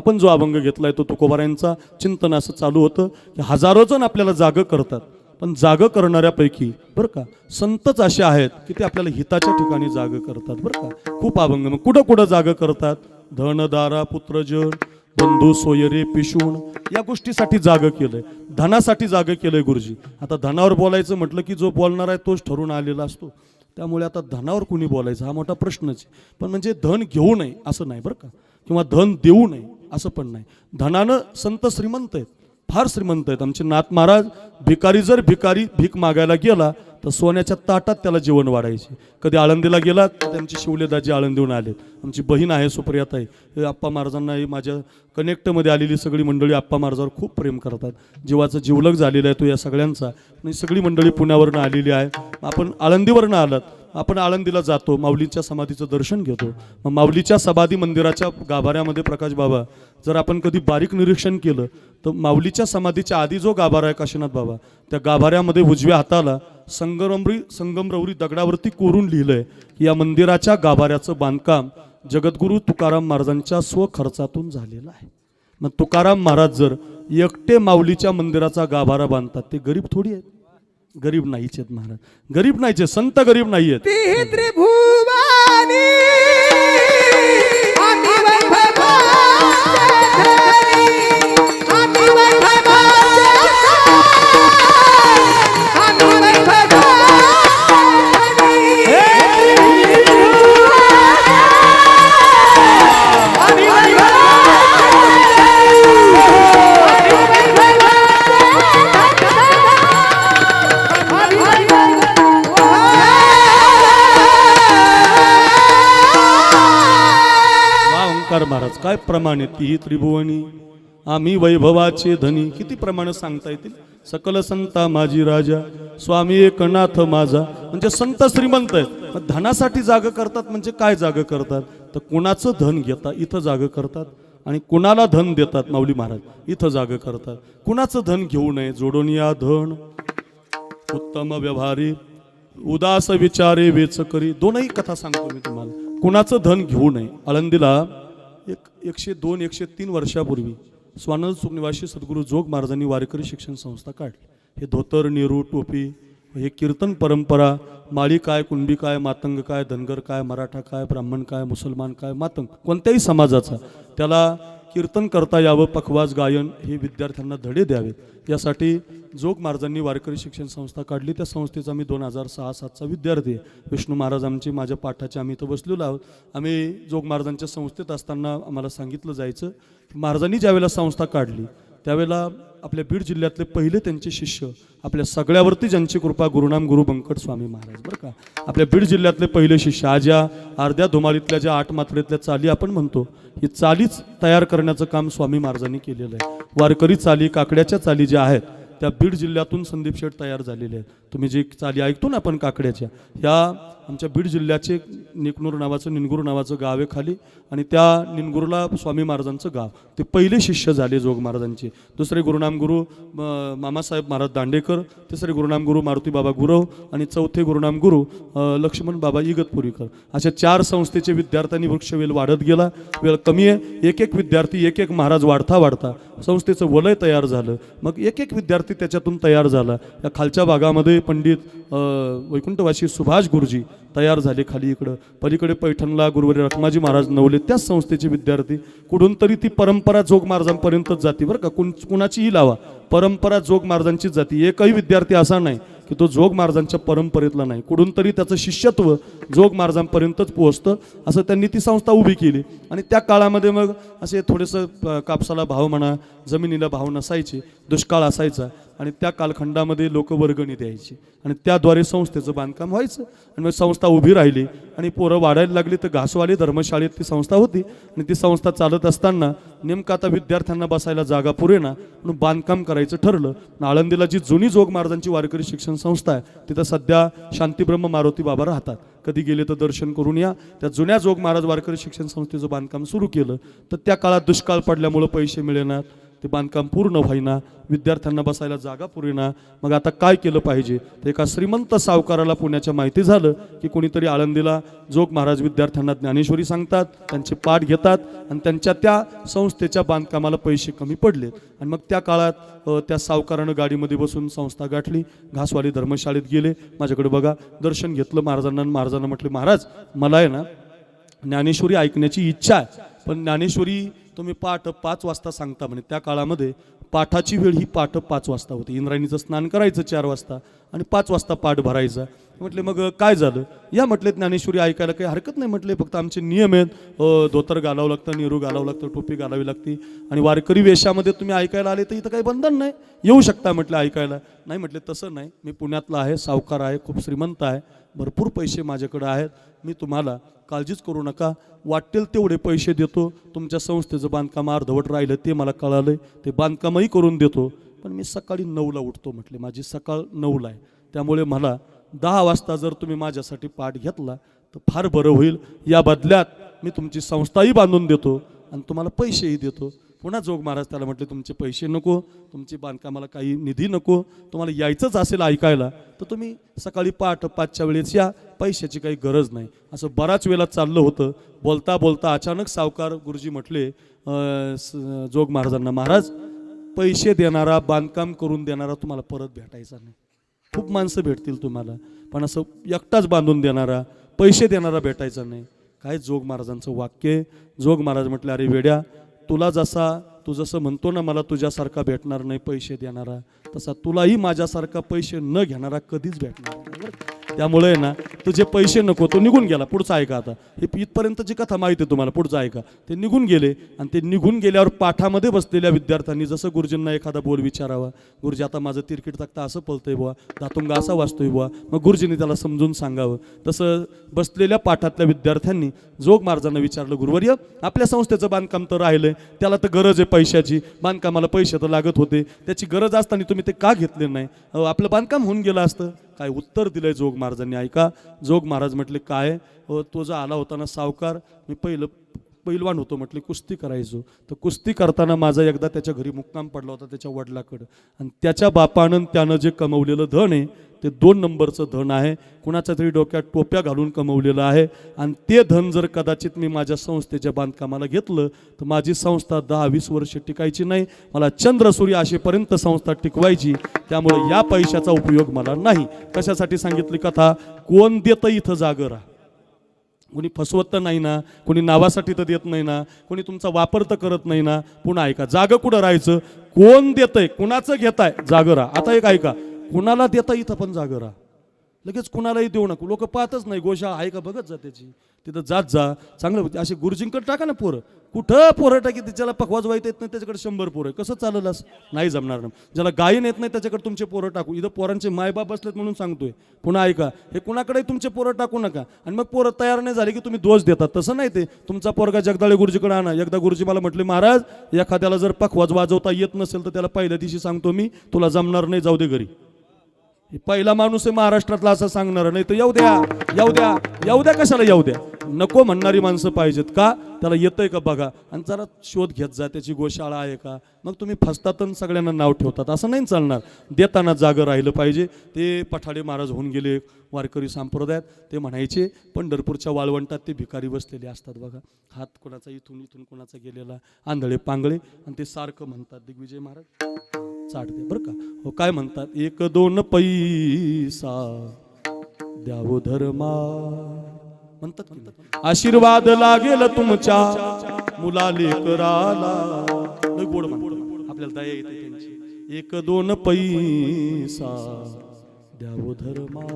आपण जो अभंग घेतलाय तो तुकोबारायांचा चिंतन असं चालू होतं की हजारो जण आपल्याला जागं करतात, पण जागं करणाऱ्यापैकी बरं का संतच असे आहेत की ते आपल्याला हिताच्या ठिकाणी जागं करतात बरं का. खूप अभंग मग कुठं कुठं जागं करतात. धन दारा पुत्रजन बंधू सोयरे पिशूण या गोष्टीसाठी जागं केलंय, धनासाठी जागं केलंय गुरुजी. आता धनावर बोलायचं म्हटलं की जो बोलणार आहे तोच ठरून आलेला असतो, त्यामुळे आता धनावर कुणी बोलायचं हा मोठा प्रश्नच आहे. पण म्हणजे धन घेऊ नये असं नाही बरं का, किंवा धन देऊ नये असं पण नाही. धनानं संत श्रीमंत आहेत, फार श्रीमंत आहेत. आमचे नाथ महाराज भिकारी जर भीक मागायला गेला तर सोन्याच्या ताटात त्याला जेवण वाढायचे. कधी आळंदीला गेला तर त्यांची शिवलेदाजी आळंदीहून आलेत. आमची बहीण आहे सुप्रियाताई, हे आप्पा महाराजांना ही माझ्या कनेक्टमध्ये आलेली सगळी मंडळी आप्पा महाराजावर खूप प्रेम करतात. जीवाचा जीवलग झालेला आहे तो या सगळ्यांचा. आणि सगळी मंडळी पुण्यावरनं आलेली आहे. आपण आळंदीवरनं आलात, आपण आळंदीला जातो, माऊलीच्या समाधीचं दर्शन घेतो. मग माऊलीच्या समाधी मंदिराच्या गाभाऱ्यामध्ये प्रकाश बाबा जर आपण कधी बारीक निरीक्षण केलं तर माऊलीच्या समाधीच्या आधी जो गाभारा आहे काशीनाथ बाबा, त्या गाभाऱ्यामध्ये उजव्या हाताला संगमरवरी दगडावरती कोरून लिहिलंय की या मंदिराच्या गाभाऱ्याचं बांधकाम जगद्गुरू तुकाराम महाराजांच्या स्वखर्चातून झालेलं आहे. मग तुकाराम महाराज जर एकटे माऊलीच्या मंदिराचा गाभारा बांधतात, ते गरीब थोडी आहेत, गरीब नाहीच आहेत महाराज, गरीब नाहीचे संत गरीब नाही आहेत. त्रिभुवानी आम्ही वैभवाचे धनी, आम्ही वैभवाचे आम्ही वैभवाचे महाराज काय प्रमाणे ती त्रिभुवनी आम्ही वैभवाचे धनी, किती प्रमाण सांगता येतील. सकल संता माझी राजा स्वामी एकनाथ माझा. म्हणजे संत श्रीमंत आहेत, धनासाठी जागं करतात. म्हणजे काय जागं करतात तर कुणाचं धन घेता इथं जागं करतात, आणि कुणाला धन देतात माऊली महाराज इथं जागं करतात. कुणाचं धन घेऊ नये, जोडून या धन उत्तम व्यवहारी उदास विचारे वेच करी. दोनही कथा सांगतो मी तुम्हाला. कुणाचं धन घेऊ नये. आळंदीला 102-103 वर्षापूर्वी स्वानंद सुखनिवासी सद्गुरू जोग महाराजांनी वारकरी शिक्षण संस्था काढली. हे धोतर नेहरू टोपी, हे कीर्तन परंपरा, माळी काय कुणबी काय मातंग काय धनगर काय मराठा काय ब्राह्मण काय मुसलमान काय मातंग कोणत्याही समाजाचा त्याला कीर्तन करता यावं, पखवाज गायन हे विद्यार्थ्यांना धडे द्यावेत, यासाठी जोग महाराजांनी वारकरी शिक्षण संस्था काढली. त्या संस्थेचा मी 2006-07चा विद्यार्थी आहे. विष्णू महाराज आमचे माझ्या पाठाचे आम्ही इथं बसलेलो आहोत. आम्ही जोग महाराजांच्या संस्थेत असताना आम्हाला सांगितलं जायचं, महाराजांनी ज्यावेळेला संस्था काढली त्यावेळेला आपल्या बीड जिल्ह्यातले पहिले त्यांचे शिष्य, आपल्या सगळ्यावरती ज्यांची कृपा, गुरुनाम गुरु बंकट स्वामी महाराज बरं का, आपल्या बीड जिल्ह्यातले पहिले शिष्य. आज या अर्ध्या धुमाळीतल्या ज्या 8 मात्रेतल्या चाली आपण म्हणतो, ही चालीच तयार करण्याचं काम स्वामी महाराजांनी केलेलं आहे. वारकरी चाली, काकड्याच्या चाली ज्या आहेत त्या बीड जिल्ह्यातून संदीप शेठ तयार झालेले आहेत. तुम्ही जे चाली ऐकतो ना आपण काकड्याच्या, ह्या आमच्या बीड जिल्ह्याचे निकनूर नावाचं निनगुर नावाचं गाव आहे खाली, आणि त्या निनगुरला स्वामी महाराजांचं गाव. ते पहिले शिष्य झाले जोग महाराजांचे. दुसरे गुरुनाम गुरु मामासाहेब महाराज दांडेकर, तिसरे गुरुनाम गुरु मारुती बाबा गुरव, आणि चौथे गुरुनाम गुरु लक्ष्मण बाबा इगतपुरीकर. अशा 4 संस्थेचे विद्यार्थ्यांनी वृक्षवेल वाढत गेला. वेळ कमी आहे, एक एक विद्यार्थी एक एक महाराज वाढता संस्थेचं वलय तयार झालं. मग एक एक विद्यार्थी त्याच्यातून तयार झाला. या खालच्या भागामध्ये पंडित वैकुंठवासी सुभाष गुरुजी तयार झाले. खाली इकडं पलीकडे पैठणला गुरुवारी रखमाजी महाराज नवले, त्याच संस्थेचे विद्यार्थी. कुठून तरी ती परंपरा जोग महाराजांपर्यंतच जाती बरं का. कुणाचीही लावा, परंपरा जोग महाराजांचीच जाती. एकही विद्यार्थी असा नाही की तो जोग महाराजांच्या परंपरेतला नाही. कुठून तरी त्याचं शिष्यत्व जोग महाराजांपर्यंतच पोहोचतं. असं त्यांनी ती संस्था उभी केली. आणि त्या काळामध्ये मग असे थोडंसं कापसाला भाव म्हणा, जमिनीला भाव नसायचे, दुष्काळ असायचा, आणि त्या कालखंडामध्ये लोक वर्गणी द्यायची, आणि त्याद्वारे संस्थेचं बांधकाम व्हायचं. आणि मग संस्था उभी राहिली आणि पोरं वाढायला लागली तर घासवाली धर्मशाळेत ती संस्था होती. आणि ती संस्था चालत असताना नेमकं आता विद्यार्थ्यांना बसायला जागा पुरेना म्हणून बांधकाम करायचं ठरलं. आळंदीला जी जुनी जोग महाराजांची वारकरी शिक्षण संस्था आहे तिथं सध्या शांतीब्रह्म मारुती बाबा राहतात. कधी गेले तर दर्शन करून या. त्या जुन्या जोग महाराज वारकरी शिक्षण संस्थेचं बांधकाम सुरू केलं तर त्या काळात दुष्काळ पडल्यामुळं पैसे मिळेनात, ते बांधकाम पूर्ण व्हायना, विद्यार्थ्यांना बसायला जागा पुरेना. मग आता काय केलं पाहिजे? तर एका श्रीमंत सावकाराला पुण्याच्या माहिती झालं की कोणीतरी आळंदीला जोग महाराज विद्यार्थ्यांना ज्ञानेश्वरी सांगतात, त्यांचे पाठ घेतात आणि त्यांच्या त्या संस्थेच्या बांधकामाला पैसे कमी पडले. आणि मग त्या काळात त्या सावकारानं गाडीमध्ये बसून संस्था गाठली, घासवाली धर्मशाळेत गेले. माझ्याकडे बघा, दर्शन घेतलं महाराजांना. महाराजांना म्हटले, महाराज मला आहे ना ज्ञानेश्वरी ऐकण्याची इच्छा आहे, पण ज्ञानेश्वरी तुम्ही पाठ 5 वाजता सांगता म्हणे. त्या काळामध्ये पाठाची वेळ ही पाठ 5 वाजता होती. इंद्रायणीचं स्नान करायचं 4 वाजता आणि 5 वाजता पाठ भरायचा. म्हटले मग काय झालं? या म्हटले ज्ञानेश्वरी ऐकायला काही हरकत नाही म्हटले, फक्त आमचे नियम आहेत, धोतर घालावं लागतं, नेहरू घालावं लागतं, टोपी घालावी लागते आणि वारकरी वेशामध्ये तुम्ही ऐकायला आले तर इथं काही बंधन नाही, येऊ शकता म्हटलं ऐकायला. नाही म्हटले तसं नाही, मी पुण्यातला आहे, सावकार आहे, खूप श्रीमंत आहे, भरपूर पैसे माझ्याकडे आहेत, मी तुम्हाला काळजीच करू नका, वाटेल तेवढे पैसे देतो, तुमच्या संस्थेचं बांधकाम अर्धवट राहिलं ते मला कळालं, ते बांधकामही करून देतो, पण मी सकाळी 9ला उठतो म्हटले, माझी सकाळ 9ला आहे, त्यामुळे मला 10 वाजता जर तुम्ही माझ्यासाठी पाठ घेतला तर फार बरं होईल. या बदल्यात मी तुमची संस्थाही बांधून देतो आणि तुम्हाला पैसेही देतो. पुन्हा जोग महाराज त्याला म्हटले, तुमचे पैसे नको, तुमची बांधकामाला काही निधी नको, तुम्हाला यायचंच असेल ऐकायला तर तुम्ही सकाळी पहाटे 5च्या वेळेस या, पैशाची काही गरज नाही. असं बराच वेळा चाललं होतं. बोलता बोलता अचानक सावकार गुरुजी म्हटले जोग महाराजांना, महाराज पैसे देणारा, बांधकाम करून देणारा तुम्हाला परत भेटायचा नाही. खूप माणसं भेटतील तुम्हाला, पण असं एकटाच बांधून देणारा, पैसे देणारा भेटायचा नाही. काय जोग महाराजांचं वाक्य. जोग महाराज म्हटले, अरे वेड्या, तू जसं म्हणतो ना मला तुझ्यासारखा भेटणार नाही पैसे देणारा, तसा तुलाही माझ्यासारखा पैसे न घेणारा कधीच भेटणार नाही. त्यामुळे ना तुझे पैसे नको, तो निघून गेला. पुढचं ऐका आता, हे इथपर्यंतची कथा माहिती आहे तुम्हाला, पुढचं ऐका. ते निघून गेले आणि ते निघून गेल्यावर पाठामध्ये बसलेल्या विद्यार्थ्यांनी जसं गुरुजींना एखादा बोल विचारावा, गुरुजी आता माझं तिरकीट तक्ता असं पळतंय बुवा, दातुंगा असा वाचतोय बुवा, मग गुरुजींनी त्याला समजून सांगावं. तसं बसलेल्या पाठातल्या विद्यार्थ्यांनी जोग महाराजांना विचारलं, गुरुवर्य आपल्या संस्थेचं बांधकाम तर राहिलंय, त्याला तर गरज आहे पैशाची, बांधकामाला पैसे तर लागत होते, त्याची गरज असताना तुम्ही ते का घेतले नाही? आपलं बांधकाम होऊन गेलं असतं. काय उत्तर दिलंय जोग महाराजांनी ऐका. जोग महाराज म्हटले, काय तो जो आला होता ना सावकार, मी पैलवान होतो म्हटले, कुस्ती करायचो, तर कुस्ती करताना माझा एकदा त्याच्या घरी मुक्काम पडला होता त्याच्या वडिलाकडं, आणि त्याच्या बापानं त्यानं जे कमवलेलं धन आहे ते 2 नंबरचं धन आहे, कुणाच्या तरी डोक्यात टोप्या घालून कमवलेलं आहे, आणि ते धन जर कदाचित मी माझ्या संस्थेच्या बांधकामाला घेतलं तर माझी संस्था 10-20 वर्ष टिकायची नाही, मला चंद्रसूर्य असेपर्यंत संस्था टिकवायची, त्यामुळे या पैशाचा उपयोग मला नाही. कशासाठी सांगितली कथा? कोण देतं इथं जागं राहा. कोणी फसवत तर नाही ना, कोणी नावासाठी तर देत नाही ना, कोणी तुमचा वापर तर करत नाही ना. पुन्हा ऐका, जागं कुठं राहायचं? कोण देतंय, कुणाचं घेताय, जागं राहा. आता एक ऐका, कुणाला देता इथं पण जागं राहा, लगेच कुणालाही देऊ नका. लोक पाहतच नाही, गोशाळा आहे का बघत जा त्याची, तिथं जात जा. चांगलं असे गुरुजींकडे टाका ना पोरं, कुठं पोरं टाकी, त्याला पखवाज वाईट येत नाही त्याच्याकडे 100 पोरं, कसं चालेल? असं नाही जमणार ना. ज्याला गायन येत नाही त्याच्याकडे तुमचे पोरं टाकू. इथं पोरांचे मायबाप बसलेत म्हणून सांगतोय. पुन्हा ऐका, हे कुणाकडे तुमचे पोरं टाकू नका. आणि मग पोरं तयार नाही झाले की तुम्ही दोष देतात, तसं नाही. ते तुमचा पोरगा जगदाळे गुरुजीकडे आणा. एकदा गुरुजी मला म्हटले, महाराज एखाद्याला जर पखवाज वाजवता येत नसेल तर त्याला पहिल्या दिवशी सांगतो मी, तुला जमणार नाही, जाऊ दे घरी. पहिला माणूस आहे महाराष्ट्रातला असं सांगणार, नाही तर येऊ द्या येऊ द्या येऊ द्या, कशाला येऊ द्या, नको म्हणणारी माणसं पाहिजेत. का? त्याला येतंय का बघा, आणि जरा शोध घेत जा त्याची गोशाळा आहे का. मग तुम्ही फसतात आणि सगळ्यांना नाव ठेवतात, असं नाही चालणार. देताना जागं राहिलं पाहिजे. ते पठाडे महाराज होऊन गेले वारकरी संप्रदायात, ते म्हणायचे पंढरपूरच्या वाळवंटात ते भिकारी बसलेले असतात बघा, हात कोणाचा इथून इथून कोणाचा गेलेला, आंधळे पांगळे, आणि ते सारखं म्हणतात दिग्विजय महाराज चाट दे बरं का. हो काय म्हणतात, 1-2 पैसा द्यावो धर्मा म्हणतात, आशीर्वाद लागेल तुमच्या मुलाले कराला. लय गोड म्हणतात, आपल्याला दया येते त्यांची. 1-2 पैसा द्यावो धर्मा.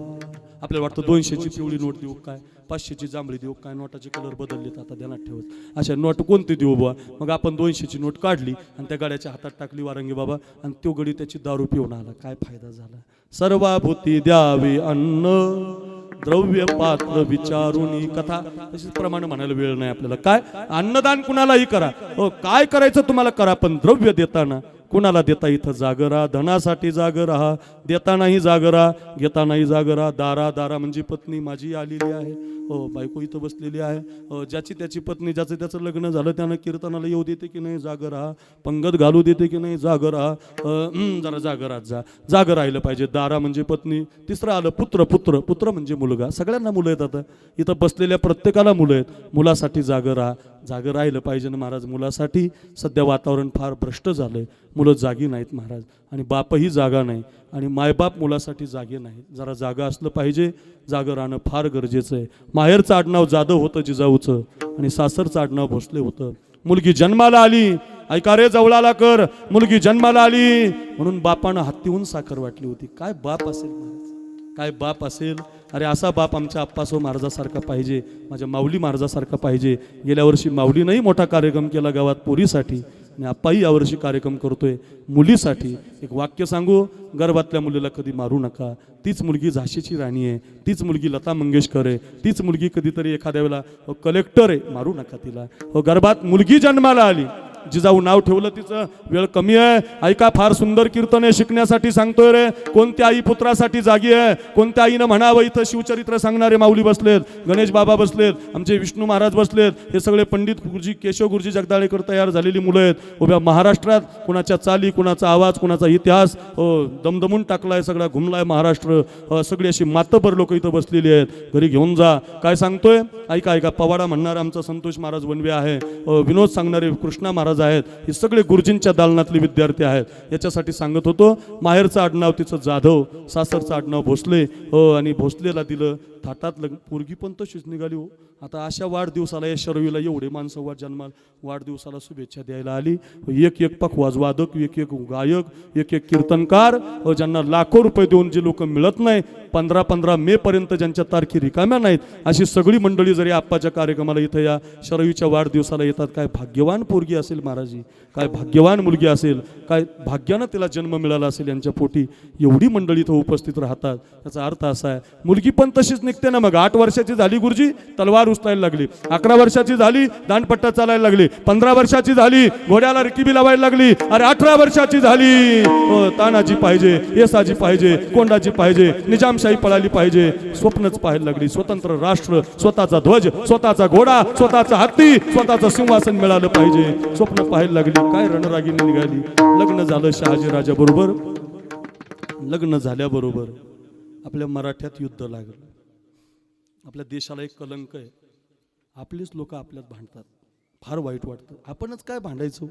आपल्याला वाटतं 200ची पिवळी नोट देऊ काय, 500ची जांभळी देऊ काय, नोटाचे कलर बदललेत आता ध्यानात ठेवत. अशा नोट कोणती देऊ बुवा? मग आपण 200ची नोट काढली आणि त्या गाड्याच्या हातात टाकली वारंगी बाबा, आणि तो गडी त्याची दारू पिऊन आला, काय फायदा झाला? सर्वाभूती द्यावे अन्न द्रव्य पात्र विचारुनी. कथा तशीच प्रमाणे म्हणायला वेळ नाही आपल्याला. काय अन्नदान कुणालाही करा, हो काय करायचं तुम्हाला करा, पण द्रव्य देताना कुणाला देता इथं जागं राहा. धनासाठी जागं राहा, देतानाही जागं राहा, घेतानाही जागं राहा. दारा दारा म्हणजे पत्नी माझी आलेली आहे, बायको इथं बसलेली आहे, ज्याची त्याची पत्नी, ज्याचं त्याचं लग्न झालं त्यानं कीर्तनाला येऊ देते की नाही, जागं राहा. पंगत घालू देते की नाही, जागं राहा. जरा जागं राहत जा, जागं राहिलं पाहिजे. दारा म्हणजे पत्नी. तिसरं आलं पुत्र. पुत्र पुत्र म्हणजे मुलगा. सगळ्यांना मुलं आहेत. आता इथं बसलेल्या प्रत्येकाला मुलं आहेत. मुलासाठी जागं राहा. जागं राहिलं पाहिजे ना महाराज मुलासाठी. सध्या वातावरण फार भ्रष्ट झालंय, मुलं जागी नाहीत महाराज, आणि बापही जागा नाही, आणि मायबाप मुलासाठी जागे नाही. जरा जागा असलं पाहिजे. जागं राहणं फार गरजेचं आहे. माहेरचं आडनाव जाधव होतं जिजाऊचं, आणि सासरचं आडनाव भोसले होतं. मुलगी जन्माला आली, ऐका रे जवळाला कर, मुलगी जन्माला आली म्हणून बापानं हत्तीहून साखर वाटली होती. काय बाप असेल महाराज, काय बाप असेल. अरे असा बाप आमच्या आप्पासो महाराजासारखा पाहिजे, माझ्या माऊली महाराजासारखा पाहिजे. गेल्या वर्षी माऊलीनंही मोठा कार्यक्रम केला गावात पोरीसाठी, आणि आप्पाही यावर्षी कार्यक्रम करतोय मुलीसाठी. एक वाक्य सांगू, गर्भातल्या मुलीला कधी मारू नका. तीच मुलगी झाशीची राणी आहे, तीच मुलगी लता मंगेशकर आहे, तीच मुलगी कधीतरी एखाद्या वेळेला कलेक्टर आहे, मारू नका तिला. गर्भात मुलगी जन्माला आली, जिजाऊ नाव ठेवलं तिचं. वेळ कमी आहे, ऐका फार सुंदर कीर्तन आहे, शिकण्यासाठी सांगतोय रे. कोणत्या आई पुत्रासाठी जागी आहे, कोणत्या आईनं म्हणावं. इथं शिवचरित्र सांगणारे माऊली बसलेत, गणेश बाबा बसलेत, आमचे विष्णू महाराज बसलेत. हे सगळे पंडित गुरुजी, केशव गुरुजी जगदाळेकर तयार झालेली मुलं आहेत. उभ्या महाराष्ट्रात कुणाच्या चाली, कुणाचा आवाज, कुणाचा इतिहास दमदमून टाकलाय, सगळा घुमलाय महाराष्ट्र. सगळी अशी मातबर लोक इथं बसलेली आहेत. घरी घेऊन जा. काय सांगतोय ऐका ऐका. पवाडा म्हणणारा आमचा संतोष महाराज वनवे आहे, विनोद सांगणारे कृष्णा महाराज आहेत. हे सगळे गुरुजींच्या दालनातले विद्यार्थी आहेत. याच्यासाठी सांगत होतो. माहेरचं आडनाव तिचं जाधव, सासरचं आडनाव भोसले. आणि भोसलेला दिलं थाटात लग्न. पोरगी पण तशीच निघाली हो. आता अशा वाढदिवसाला या शर्वीला एवढे माणसं वाढदिवसाला शुभेच्छा द्यायला आली. एक एक पखवाज वादक, एक एक गायक, एक एक कीर्तनकार, ज्यांना लाखो रुपये देऊन जे लोक मिळत नाही, 15 मे पर्यंत ज्यांच्या तारखी रिकाम्या नाहीत, अशी सगळी मंडळी जरी आप्पाच्या कार्यक्रमाला इथं या शरवीच्या वाढदिवसाला येतात. काय भाग्यवान पोरगी असेल महाराजी, काय भाग्यवान मुलगी असेल, काय भाग्यानं तिला जन्म मिळाला असेल यांच्या पोटी. एवढी मंडळी इथं उपस्थित राहतात. याचा अर्थ असा आहे, मुलगी पण तशीच निघते ना. मग 8 वर्षाची झाली गुरुजी, तलवार उचलायला लागली. 11 वर्षाची झाली, दांडपट्टा चालायला लागली. 15 वर्षाची झाली, घोड्याला रिकिबी लावायला लागली. अरे 18 वर्षाची झाली, तानाजी पाहिजे, येसाजी पाहिजे, कोंडाजी पाहिजे, निजामशाही पळाली पाहिजे. स्वप्नच पाहायला लागली. स्वतंत्र राष्ट्र, स्वतःचा ध्वज, स्वतःचा घोडा, स्वतःचा हत्ती, स्वतःचं सिंहासन मिळालं पाहिजे. स्वप्न पाहायला लागली. काय रणरागिणी निघाली. लग्न झालं शहाजी राजा बरोबर. लग्न झाल्याबरोबर आपल्या मराठ्यात युद्ध लागलं. आपल्या देशाला एक कलंक आहे. आपलीच लोक आपल्यात भांडतात, फार वाईट वाटतं. आपणच काय भांडायचो.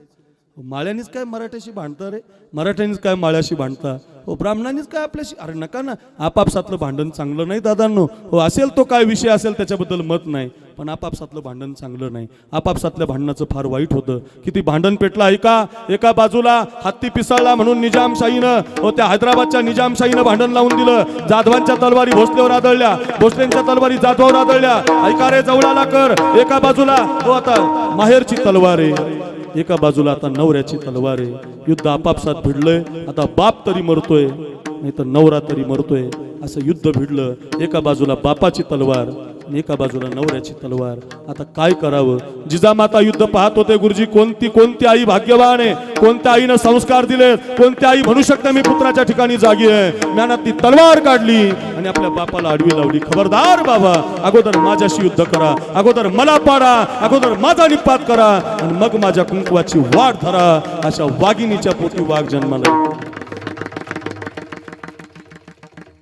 माळ्यानीच काय मराठ्याशी भांडता रे, मराठ्यानीच काय माळ्याशी भांडता, ब्राह्मणांनीच काय आपल्याशी. अरे नका ना. आपापसातलं भांडण चांगलं नाही दादांनो. असेल तो काय विषय असेल त्याच्याबद्दल मत नाही, पण आपापसातलं भांडण चांगलं नाही. आपापसातल्या भांडणाचं फार वाईट होतं. किती भांडण पेटलं ऐका. एका बाजूला हत्ती पिसाळला म्हणून निजामशाहीनं, त्या हैदराबादच्या निजामशाहीनं भांडण लावून दिलं. जाधवांच्या तलवारी भोसलेवर आदळल्या, भोसलेंच्या तलवारी जाधवावर आदळल्या. ऐका रे जवळाला कर. एका बाजूला आता माहेरची तलवार आहे, एका बाजूला आता नवऱ्याची तलवार आहे. युद्ध आपापसात भिडलंय. आता बाप तरी मरतोय, नाही तर नवरा तरी मरतोय. असं युद्ध भिडलं. एका बाजूला बापाची तलवार, एका बाजूला नवऱ्याची तलवार. आता काय करावं. जिजामाता युद्ध पाहत होते गुरुजी. कोणती आई भाग्यवान आहे, कोणत्या आईनं संस्कार दिले, कोणत्या आई म्हणू शकते मी पुत्राच्या ठिकाणी जागी आहे. म्यानात ती तलवार काढली आणि आपल्या बापाला आडवी लावली. खबरदार बाबा, अगोदर माझ्याशी युद्ध करा, अगोदर मला पाडा, अगोदर माझा निपात करा, आणि मग माझ्या कुंकवाची वाट धरा. अशा वाघिणीच्या पोटी वाघ जन्माला.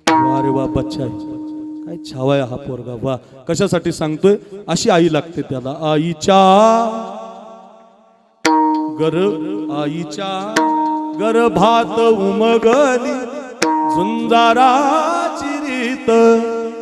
वा रे वा, बच्चा काय छावाय हा पोरगा. वा. कशासाठी सांगतोय. अशी आई लागते त्याला. आईच्या गर्भात उमगली झुंजाराची रीत.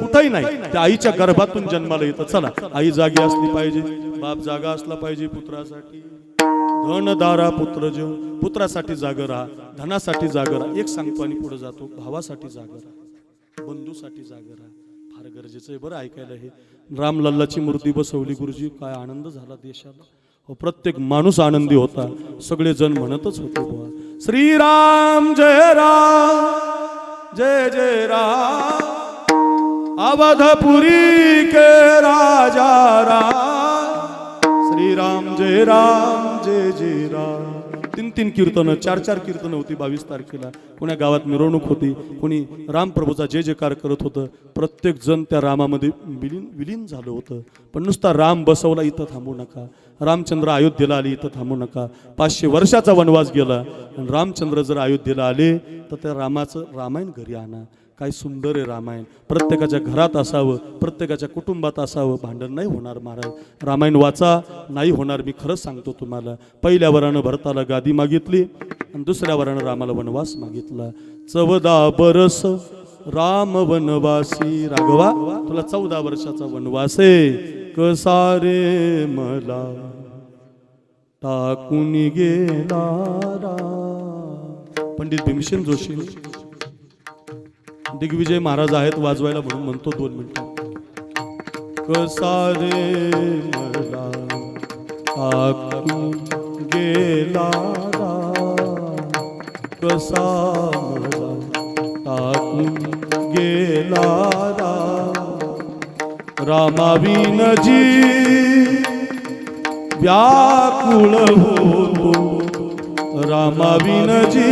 कुठंही नाही, त्या आईच्या गर्भातून जन्माला येतं. चला, आई जागी असली पाहिजे, बाप जागा असला पाहिजे पुत्रासाठी. धनदारा पुत्र जो, पुत्रासाठी जागा राहा, धनासाठी जागा राहा. एक सांगतो आणि पुढे जातो. भावासाठी जागा राहा, बंधूसाठी जागा राहा. फार गरजेचं आहे बरं ऐकायला हे. रामलल्लाची मूर्ती बसवली गुरुजी. काय आनंद झाला देशाला. प्रत्येक माणूस आनंदी होता. सगळे जण म्हणतच होते बुवा, श्रीराम जय राम, जय जय राम, अवधपुरी के राजा राम. श्रीराम जय राम, जय जय राम. तीन कीर्तनं 4 कीर्तनं होती 22 तारखेला. कोण्या गावात मिरवणूक होती, कोणी रामप्रभूचा जय जयकार करत होतं. प्रत्येक जण त्या रामामध्ये विलीन झालं होतं. पण नुसता राम बसवला इथं थांबू नका, रामचंद्र अयोध्येला आले इथं थांबू नका. 500 वर्षाचा वनवास गेला आणि रामचंद्र जर अयोध्येला आले तर त्या रामाचं रामायण घरी आणा. काय सुंदर आहे रामायण. प्रत्येकाच्या घरात असावं, प्रत्येकाच्या कुटुंबात असावं. भांडण नाही होणार महाराज. रामायण वाचा, नाही होणार. मी खरंच सांगतो तुम्हाला. पहिल्या वरानं भरताला गादी मागितली आणि दुसऱ्या वरानं रामाला वनवास मागितला. 14 बरस राम वनवासी. राघवा तुला 14 वर्षाचा वनवास आहे. कसा रे मला टाकून गेला राम. पंडित भीमसेन जोशी दिग्विजय महाराज आहेत वाजवायला म्हणून म्हणतो 2 मिनिटं. कसा रे मला टाकून गेला राम, कसा मला टाकून गेला राम. रामाविन जी व्याकुळ होतो, रामाविन जी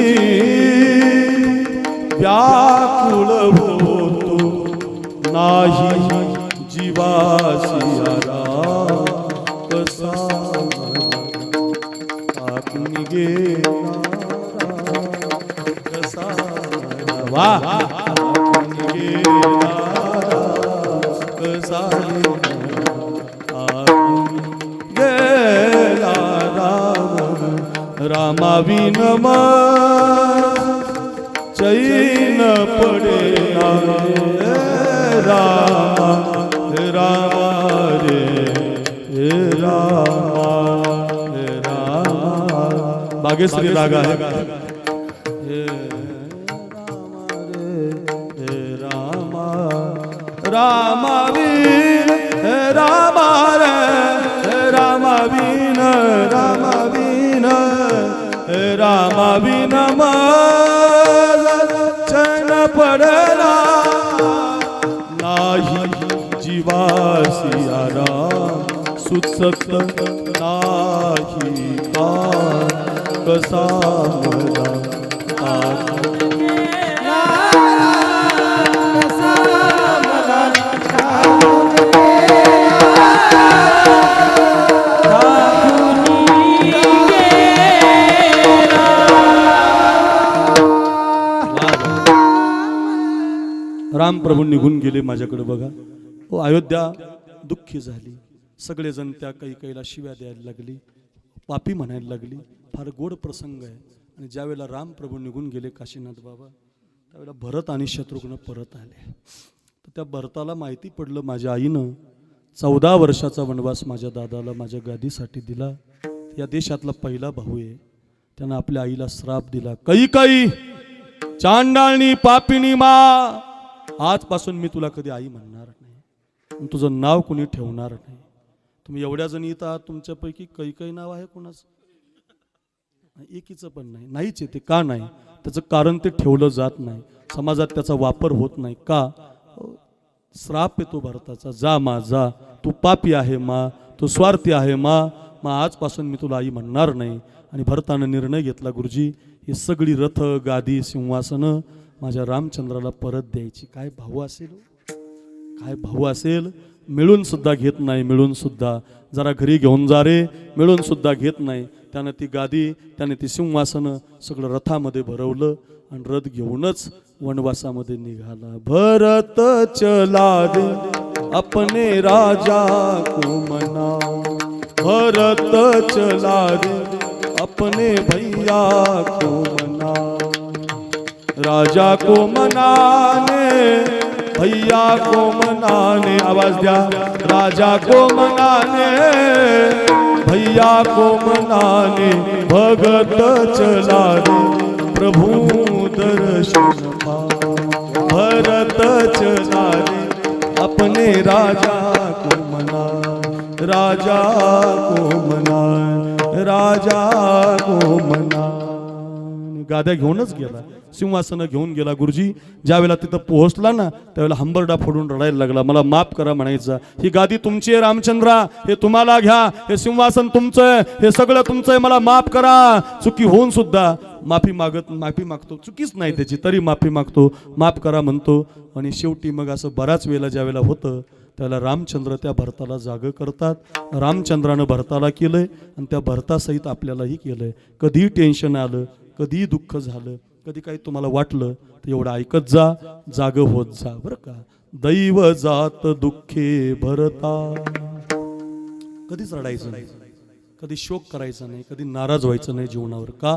व्याकुळ होतो. नाही जीवासी आराम, कसा टाकून गेला कसा वा टाकून गेला कसा टाकून गेला राम. रामाविन चैन पडेना रामा रामा रे रामा रामा. बागेश्वरी राग आहे. हे रामा रे रामा रामावीन रामा रे रामावीन रामावीन रामावीन चैन पडला नाही जीवासी आराम. सुचत नाही का कसा मला रामप्रभू निघून गेले माझ्याकडे बघा. हो अयोध्या दुःखी झाली. सगळेजण त्या कैकेयीला शिव्या द्यायला लागली, पापी म्हणायला लागली. फार गोड प्रसंग आहे. आणि ज्यावेळेला रामप्रभू निघून गेले काशीनाथ बाबा, त्यावेळेला भरत आणि शत्रुघ्न परत आले. तर त्या भरताला माहिती पडलं माझ्या आईनं 14 वर्षाचा वनवास माझ्या दादाला माझ्या गादीसाठी दिला. या देशातला पहिला भाऊ आहे. त्यानं आपल्या आईला श्राप दिला. कैकेयी चांडाळणी पापिणी मा, आजपासून मी तुला कधी आई म्हणणार नाही, तुझं नाव कोणी ठेवणार नाही. तुम्ही एवढ्या जणी इथं आहात, तुमच्यापैकी कैकेयी नाव आहे कोणाचं? एकीचं पण नाही. नाहीच येते. का नाही? त्याचं कारण ते ठेवलं जात नाही. समाजात त्याचा वापर होत नाही. का? श्राप येतो भरताचा. जा मा जा, तू पापी आहे मा, तू स्वार्थी आहे मा, आजपासून मी तुला आई म्हणणार नाही. आणि भरतानं निर्णय घेतला, गुरुजी ही सगळी रथ गादी सिंहासनं माझ्या रामचंद्राला परत द्यायची. काय भाऊ असेल, काय भाऊ असेल. मिळून सुद्धा घेत नाही. मिळून सुद्धा जरा घरी घेऊन जा रे, मिळून सुद्धा घेत नाही. त्यानं ती गादी, त्याने ती सिंहासनं सगळं रथामध्ये भरवलं आणि रथ घेऊनच वनवासामध्ये निघाला. भरत चला रे अपने राजा को मना, भरत चला रे अपने भैया को मना. राजा को मनाने भैया को मनाने, आवाज द्या. राजा को मनाने भैया को मनाने, भगत चला रे प्रभु दर्शन पा. भरत चला रे अपने राजा को मना, राजा को मना, राजा को मना. गाद्या घेऊनच गेला, सिंहासनं घेऊन गेला. गुरुजी ज्यावेळेला तिथं पोहोचला ना त्यावेळेला हंबरडा फोडून रडायला लागला. मला माफ करा म्हणायचा, ही गादी तुमची आहे रामचंद्रा, हे तुम्हाला घ्या, हे सिंहासन तुमचं आहे, हे सगळं तुमचं आहे, मला माफ करा. चुकी होऊन सुद्धा माफी मागतो, चुकीच नाही त्याची तरी माफी मागतो, माफ करा म्हणतो. आणि शेवटी मग असं बराच वेळेला ज्यावेळेला होतं त्याला रामचंद्र त्या भरताला जागं करतात. रामचंद्रानं भरताला केलंय आणि त्या भरतासहित आपल्यालाही केलंय. कधीही टेन्शन आलं, कधीही दुःख झालं, कधी काही तुम्हाला वाटलं तर एवढं ऐकत जा, जागं होत जा बरं का. दैव जात दुःखे भरता. कधीच रडायचं नाही, कधी शोक करायचा नाही, कधी नाराज व्हायचं नाही जीवनावर. का?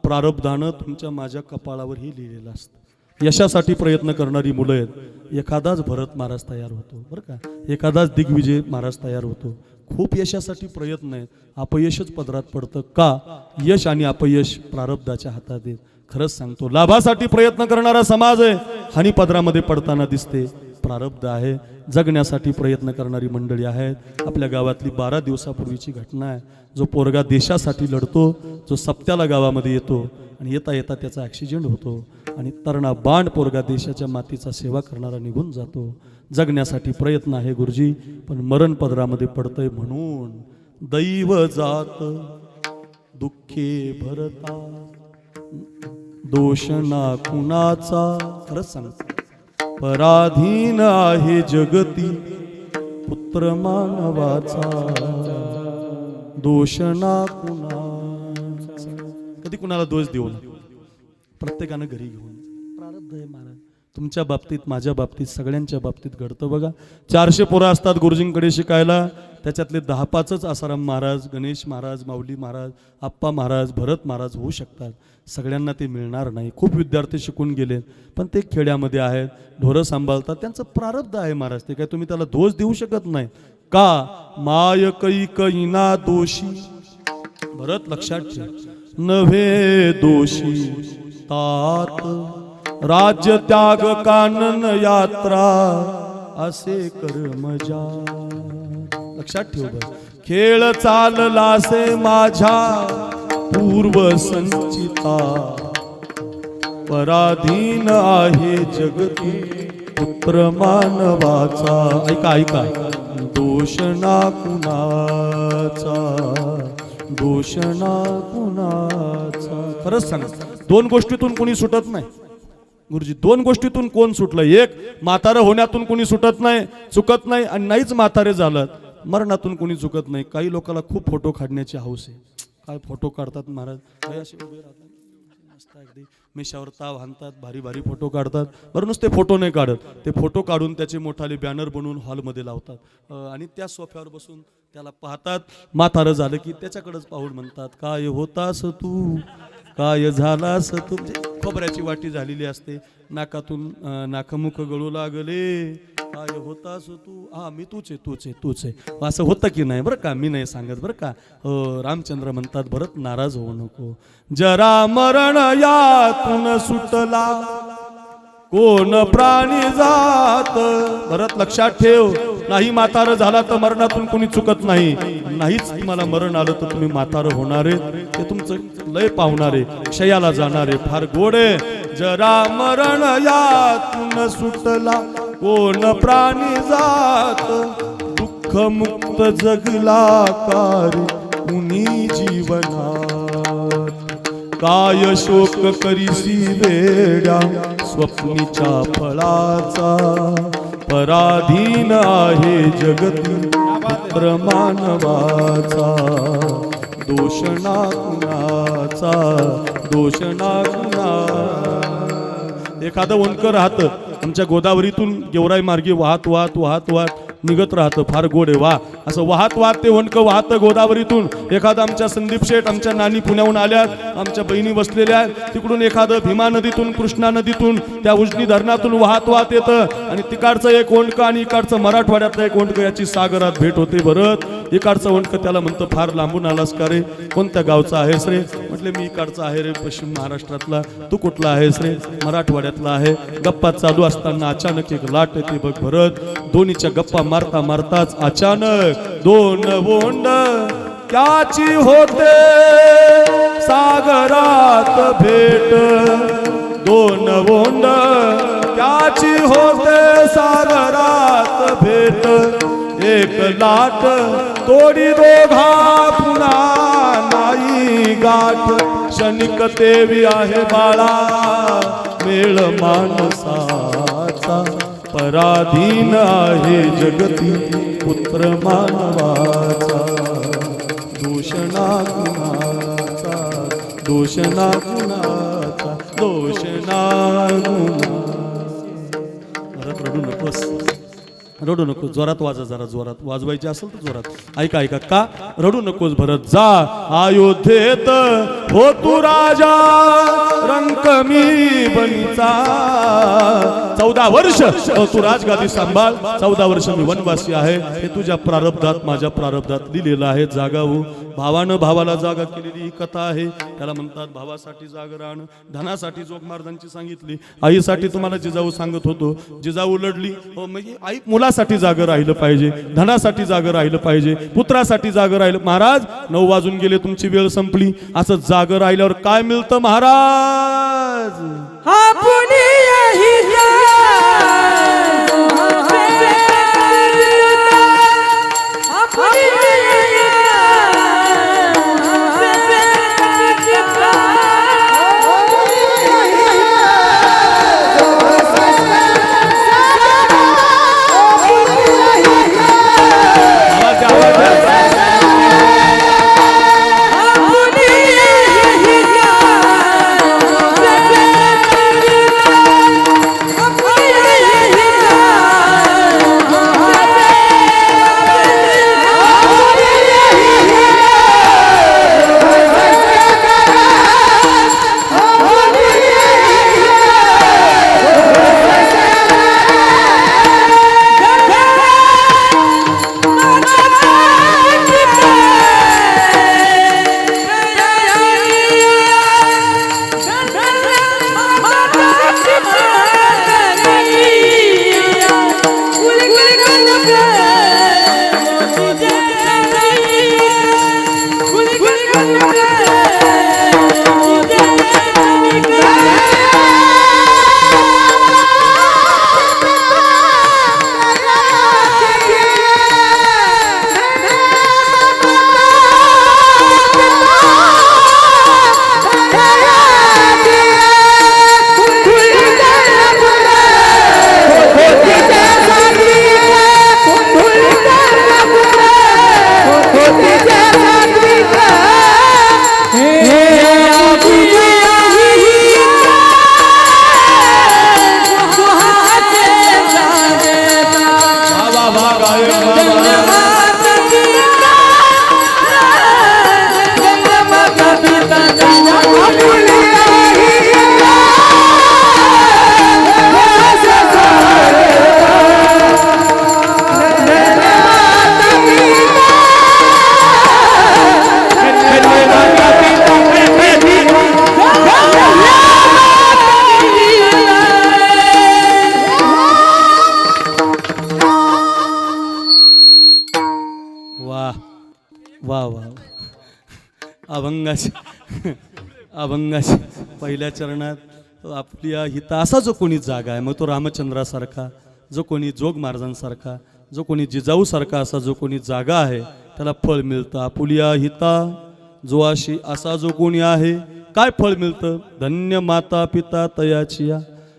प्रारब्धानं तुमच्या माझ्या कपाळावर हे लिहिलेलं असतं. यशासाठी प्रयत्न करणारी मुलं आहेत. एखादाच भरत महाराज तयार होतो बरं का, एखादाच दिग्विजय महाराज तयार होतो. खूप यशासाठी प्रयत्न आहेत, अपयशच पदरात पडतं. का? यश आणि अपयश प्रारब्धाच्या हातात आहेत. खरंच सांगतो, लाभासाठी प्रयत्न करणारा समाज आहे, हानी पदरामध्ये पडताना दिसते. प्रारब्ध आहे. जगण्यासाठी प्रयत्न करणारी मंडळी आहेत. आपल्या गावातली 12 दिवसापूर्वीची घटना आहे. जो पोरगा देशासाठी लढतो, जो सप्त्याला गावामध्ये येतो आणि येता येता त्याचा ॲक्सिडेंट होतो आणि तरणा बाण पोरगा देशाच्या मातीचा सेवा करणारा निघून जातो. जगण्यासाठी प्रयत्न आहे गुरुजी, पण मरण पदरामध्ये पडतंय. म्हणून दैव जात दुःखे भरता, दोष ना कुणाचा. खरंच सांगतो, पराधीन आहे जगती पुत्र मानवाचा, दोष ना कुणाचा. कधी कुणाला दोष देऊ नये, प्रत्येकानं घरी घेऊन. प्रारब्ध आहे महाराज, तुमच्या बाबतीत, माझ्या बाबतीत, सगळ्यांच्या बाबतीत घडतं बघा. 400 पोरं असतात गुरुजींकडे शिकायला, त्याच्यातले 10-5च आसाराम महाराज, गणेश महाराज, माऊली महाराज, आप्पा महाराज, भरत महाराज होऊ शकतात. सगळ्यांना ते मिळणार नाही. खूप विद्यार्थी शिकून गेले पण ते खेड्यामध्ये आहेत, ढोरं सांभाळतात, त्यांचं प्रारब्ध आहे महाराज. ते काय तुम्ही त्याला दोष देऊ शकत नाही. का? माय कैकईना दोषी. भरत लक्षात ठेव, नव्हे दोषी तात, राज्य त्याग कानन यात्रा असे कर्मजा. लक्षात ठेव, खेळ चाललासे माझ्या पूर्व संचिता, पराधीन आहे जगती पुत्र मानवाचा. ऐका ऐका, दोष ना कुणाचा, दोष ना कुणाचा. खरंच सांग, 2 गोष्टीतून कोणी सुटत नाही गुरुजी. 2 गोष्टीतून कोण सुटलं? एक, म्हातारं होण्यातून कोणी सुटत नाही, चुकत नाही, आणि नाहीच म्हातारे झालं मरणातून कोणी चुकत नाही. काही लोकांना खूप फोटो काढण्याची हौस आहे. काय फोटो काढतात महाराज, काय असे उभे राहतात मस्त अगदी मिशावर ताव हाणतात, भारी भारी फोटो काढतात. बरं, नुसते फोटो नाही काढत, ते फोटो काढून त्याचे मोठाले बॅनर बनवून हॉलमध्ये लावतात आणि त्या सोफ्यावर बसून त्याला पाहतात. म्हातारं झालं की त्याच्याकडेच पाहून म्हणतात, काय होतास तू, काय झालास तू. म्हणजे खोबऱ्याची वाटी झालेली असते, नाकातून नाकमुख गळू लागले, काय होतास तू. हा, मी तूच आहे. असं होतं की नाही बरं का, मी नाही सांगत बरं का. रामचंद्र म्हणतात, भरत नाराज होऊ नको. जरा मरण यातून सुटला कोण प्राणी जात. भरत लक्षात ठेव, नाही म्हातारं झाला तर मरणातून कोणी चुकत नाही. नाहीच तुम्हाला मरण आलं तर तुम्ही म्हातारं होणारे, ते तुमचं लय पावणारे, क्षयाला जाणारे. फार गोडे. जरा मरण यातून सुटला कोण प्राणी जात, दुःख मुक्त जगला कार कुणी जीवनात. काय शोक करीसी वेड्या स्वप्नीच्या फळाचा, पराधीन आहे जगती पुत्र मानवाचा, दोष ना कुणाचा, दोष ना कुणाचा. एखादं वणकं राहतं आमच्या गोदावरीतून गेवराई मार्गे वाहत वाहत वाहत वाहत निघत राहतं. फार गोड आहे. वा, असं वाहत वाहत ते वणकं वाहतं गोदावरीतून. एखादं आमच्या संदीप शेठ, आमच्या नानी पुण्याहून आल्यात, आमच्या बहिणी बसलेल्या आहेत, तिकडून एखादं भीमा नदीतून, कृष्णा नदीतून, त्या उजनी धरणातून वाहत वाहत येतं आणि तिकडचं एक वणकं आणि इकडचं मराठवाड्यातलं एक वणकं, याची सागरात भेट होते. भरत इकडचं वणकं त्याला म्हणतं, फार लांबून आलास का रे, कोणत्या गावचा आहेस रे. म्हटले, मी इकडचा आहे रे, पश्चिम महाराष्ट्रातला. तू कुठला आहेस रे? मराठवाड्यातला आहे. गप्पा चालू असताना अचानक एक लाट येते बघ भरत. दोन्हीच्या गप्पा मारता मारताच अचानक 2 बोंड त्याची होते सागरात भेट. प्रेमाची होते सागरात भेट एक लाट तोडी दोघा पुन्हा नाही गाठ क्षणिक देवी आहे बाळा मेळ माणसाचा पराधीन आहे जगती पुत्र मानवाचा दूषणा गुणाचा दूषणा गुणाचा दूषणा गुणाचा. रडू नकोस रडू नको जोरात वाजा जरा जोरात वाजवायची असेल तर जोरात ऐका ऐका का रडू नकोस भरत जा अयोध्येत हो तू राजा रंक मी बनीचा 14 वर्ष तू राजगादी सांभाळ 14 वर्ष मी वनवासी आहे हे तुझ्या प्रारब्धात माझ्या प्रारब्धात लिहिलेलं आहे जागा हो भावानं भावाला जागा केलेली ही कथा आहे त्याला म्हणतात भावासाठी जागरण धनासाठी जोग महाराजांची सांगितली आईसाठी तुम्हाला जिजाऊ सांगत होतो जिजाऊ लढली हो म्हणजे आई मुलासाठी जागं राहिलं पाहिजे धनासाठी जागं राहिलं पाहिजे पुत्रासाठी जागं राहिलं महाराज 9 वाजून गेले तुमची वेळ संपली असं जागं राहिल्यावर काय मिळतं महाराज अभंगाच्या पहिल्या चरणात आपल्या हिता असा जो कोणी जागा आहे मग तो रामचंद्रासारखा जो कोणी जोग महाराजांसारखा जो कोणी जिजाऊसारखा असा जो कोणी जागा आहे त्याला फळ मिळतं आपुलिया हिता जो अशी असा जो कोणी आहे काय फळ मिळतं धन्य माता पिता तयाचिया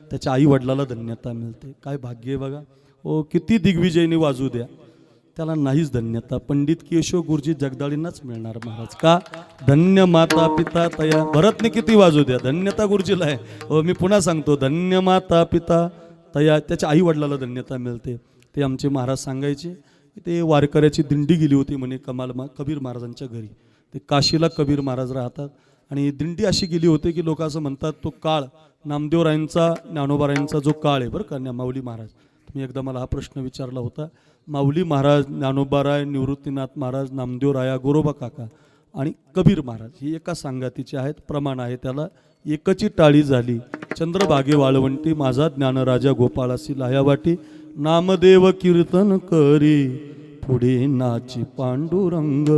त्याच्या आई वडिलाला धन्यता मिळते काय भाग्य आहे बघा ओ किती दिग्विजयने वाजू द्या त्याला नाहीच धन्यता पंडित केशव गुरुजी जगदाळींनाच मिळणार महाराज का धन्य माता पिता तया भरतने किती वाजू द्या धन्यता गुरुजीला आहे हो मी पुन्हा सांगतो धन्य माता पिता तया त्याच्या आई वडिलाला धन्यता मिळते ते आमचे महाराज सांगायचे ते वारकऱ्याची दिंडी गेली होती म्हणे कबीर महाराजांच्या घरी ते काशीला कबीर महाराज राहतात आणि दिंडी अशी गेली होती की लोक असं म्हणतात तो काळ नामदेवरायांचा ज्ञानोबारायांचा जो काळ आहे बरं का माऊली महाराज तुम्ही एकदा मला हा प्रश्न विचारला होता माऊली महाराज ज्ञानोबाराय निवृत्तीनाथ महाराज नामदेवराया गोरोबा काका आणि कबीर महाराज ही एका सांगातीचे आहेत प्रमाण आहे त्याला एकची टाळी झाली चंद्रभागे वाळवंटी माझा ज्ञानराजा गोपाळासी लाह्यावाटी नामदेव कीर्तन करी पुढे नाची पांडुरंग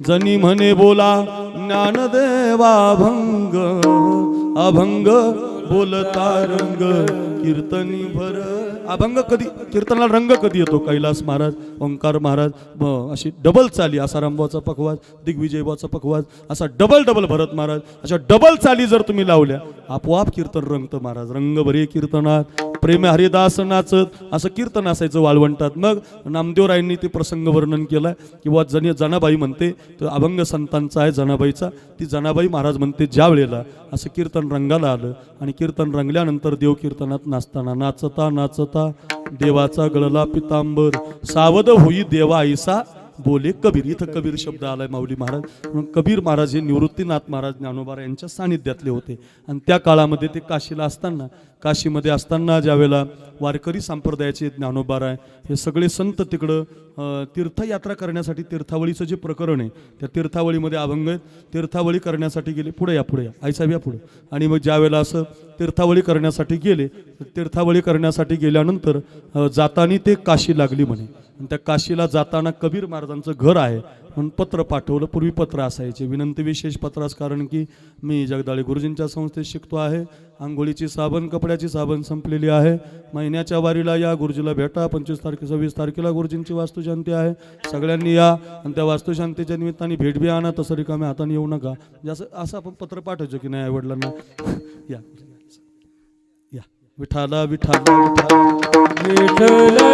जनी म्हणे बोला ज्ञानदेवा अभंग अभंग बोलता रंग कीर्तनी भर. अभंग कधी कीर्तनाला रंग कधी येतो? कैलास महाराज, ओंकार महाराज, अशी डबल चाली, असा रामबाचा पखवाज, दिग्विजयबाचा पखवाज, असा डबल डबल भरत महाराज, अशा डबल चाली जर तुम्ही लावल्या आपोआप कीर्तन रंगतं महाराज. रंग भरे कीर्तनात प्रेम हरिदास नाचत, असं कीर्तन असायचं वाळवंटात. मग नामदेवरायांनी ते प्रसंग वर्णन केलाय किंवा जनाबाई म्हणते तर अभंग संतांचा आहे जनाबाईचा. ती जनाबाई महाराज म्हणते ज्या वेळेला असं कीर्तन रंगाला आलं आणि कीर्तन रंगल्यानंतर देव कीर्तनात नाचताना नाचता नाचता देवाचा गळला पितांबर, सावध होई देवा ऐसा बोले कबीर. इथं कबीर शब्द आलाय माऊली महाराज. म्हणून कबीर महाराज हे निवृत्तीनाथ महाराज ज्ञानोबा यांच्या सानिध्यातले होते. आणि त्या काळामध्ये ते काशीला असताना, काशीमध्ये असताना ज्यावेळेला वारकरी संप्रदायाचे ज्ञानोबा राय हे सगळे संत तिकडं तीर्थयात्रा करण्यासाठी, तीर्थावळीचं जे प्रकरण आहे त्या तीर्थावळीमध्ये अभंग आहेत, तीर्थावळी करण्यासाठी गेले. पुढे या, पुढे या, आईसाहेब या पुढे. आणि मग ज्यावेळेला असं तीर्थावळी करण्यासाठी गेले, तीर्थावळी करण्यासाठी गेल्यानंतर जाताना ते काशी लागली म्हणे. आणि त्या काशीला जाताना कबीर महाराजांचं घर आहे म्हणून पत्र पाठवलं. पूर्वी पत्र असायचे, विनंती विशेष पत्रास, कारण की मी जगदाळे गुरुजींच्या संस्थेत शिकतो आहे. आंघोळीची साबण, कपड्याची साबण संपलेली आहे. महिन्याच्या वारीला या, गुरुजीला भेटा. 25 तारखे 26 तारखेला गुरुजींची वास्तुशांती आहे, सगळ्यांनी या. आणि त्या वास्तुशांतीच्या निमित्ताने भेट बी आणा, तसं रिकाम्या हाताने येऊ नका. असं आपण पत्र पाठवायचो की नाही आईवडिलांना. या या, विठाला विठाला विठाला